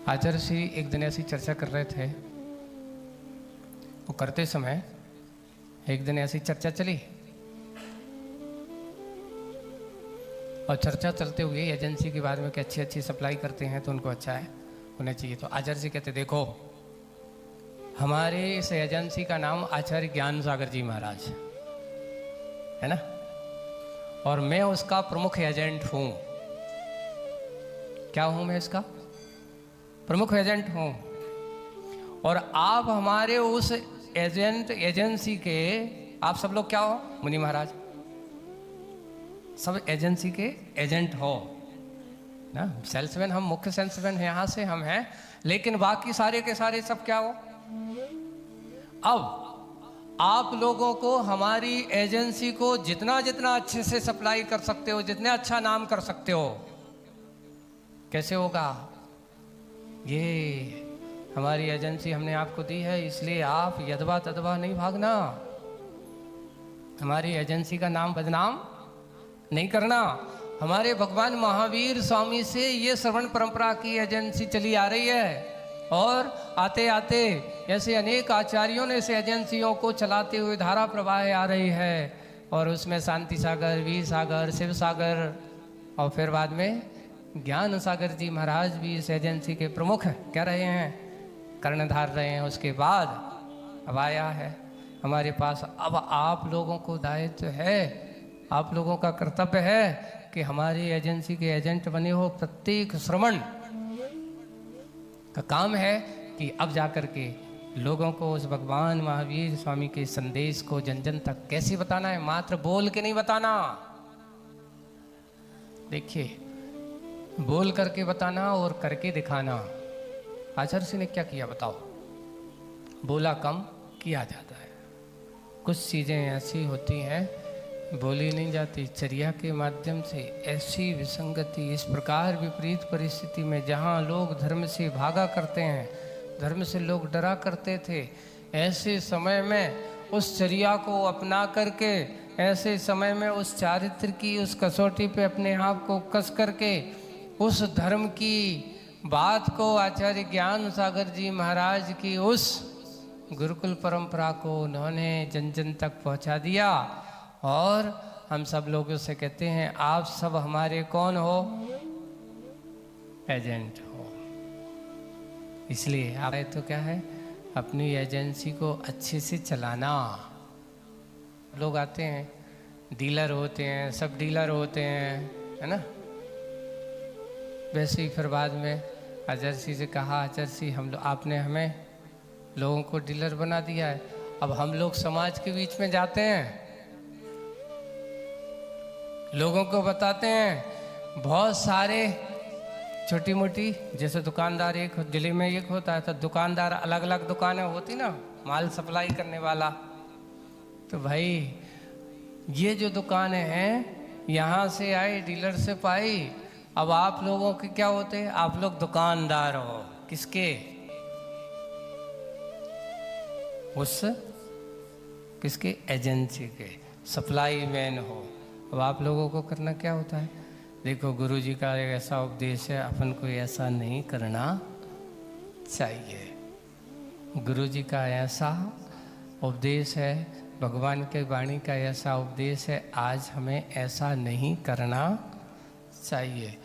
आचार्य श्री एक दिन ऐसी चर्चा कर रहे थे। वो करते समय एक दिन ऐसी चर्चा चली और चर्चा चलते हुए एजेंसी के बारे में कि अच्छी अच्छी सप्लाई करते हैं तो उनको अच्छा है होना चाहिए। तो आचार्य जी कहते देखो हमारे इस एजेंसी का नाम आचार्य ज्ञान सागर जी महाराज है ना, और मैं उसका प्रमुख एजेंट हूं। क्या हूं मैं? इसका प्रमुख एजेंट हूं। और आप हमारे उस एजेंसी के आप सब लोग क्या हो? मुनि महाराज सब एजेंसी के एजेंट हो ना। सेल्समैन हम मुख्य सेल्समैन हैं, यहां से हम हैं, लेकिन बाकी सारे के सारे सब क्या हो? अब आप लोगों को हमारी एजेंसी को जितना जितना अच्छे से सप्लाई कर सकते हो, जितने अच्छा नाम कर सकते हो, कैसे होगा? ये हमारी एजेंसी हमने आपको दी है, इसलिए आप यदवा तदवा नहीं भागना, हमारी एजेंसी का नाम बदनाम नहीं करना। हमारे भगवान महावीर स्वामी से ये श्रवण परंपरा की एजेंसी चली आ रही है और आते आते ऐसे अनेक आचार्यों ने इस एजेंसियों को चलाते हुए धारा प्रवाह आ रही है, और उसमें शांति सागर, वीर सागर, शिव सागर और फिर बाद में ज्ञान सागर जी महाराज भी इस एजेंसी के प्रमुख कह रहे हैं, कर्णधार रहे हैं। उसके बाद अब आया है हमारे पास, अब आप लोगों को दायित्व है, आप लोगों का कर्तव्य है कि हमारी एजेंसी के एजेंट बने हो। प्रत्येक श्रवण का काम है कि अब जाकर के लोगों को उस भगवान महावीर स्वामी के संदेश को जन जन तक कैसे बताना है, मात्र बोल के नहीं बताना। देखिए, बोल करके बताना और करके दिखाना। आचार्य जी ने क्या किया बताओ? बोला कम किया जाता है। कुछ चीज़ें ऐसी होती हैं बोली नहीं जाती, चर्या के माध्यम से ऐसी विसंगति, इस प्रकार विपरीत परिस्थिति में जहाँ लोग धर्म से भागा करते हैं, धर्म से लोग डरा करते थे, ऐसे समय में उस चर्या को अपना करके, ऐसे समय में उस चारित्र की उस कसौटी पे अपने आप को कस करके उस धर्म की बात को आचार्य ज्ञान सागर जी महाराज की उस गुरुकुल परंपरा को उन्होंने जन जन तक पहुंचा दिया। और हम सब लोगों से कहते हैं आप सब हमारे कौन हो? एजेंट हो। इसलिए आप तो क्या है, अपनी एजेंसी को अच्छे से चलाना। लोग आते हैं, डीलर होते हैं, सब डीलर होते हैं, है ना। वैसे ही फिर बाद में आचार्य से कहा, आचार्य हम लोग, आपने हमें लोगों को डीलर बना दिया है, अब हम लोग समाज के बीच में जाते हैं, लोगों को बताते हैं। बहुत सारे छोटी मोटी, जैसे दुकानदार एक जिले में एक होता है, तो दुकानदार अलग अलग दुकानें होती ना, माल सप्लाई करने वाला। तो भाई ये जो दुकानें हैं यहाँ से आए, डीलरशिप आई, अब आप लोगों के क्या होते हैं? आप लोग दुकानदार हो। किसके? उस किसके? एजेंसी के सप्लाई मैन हो। अब आप लोगों को करना क्या होता है? देखो, गुरु जी का एक ऐसा उपदेश है, अपन को ऐसा नहीं करना चाहिए। गुरु जी का ऐसा उपदेश है, भगवान के वाणी का ऐसा उपदेश है, आज हमें ऐसा नहीं करना चाहिए।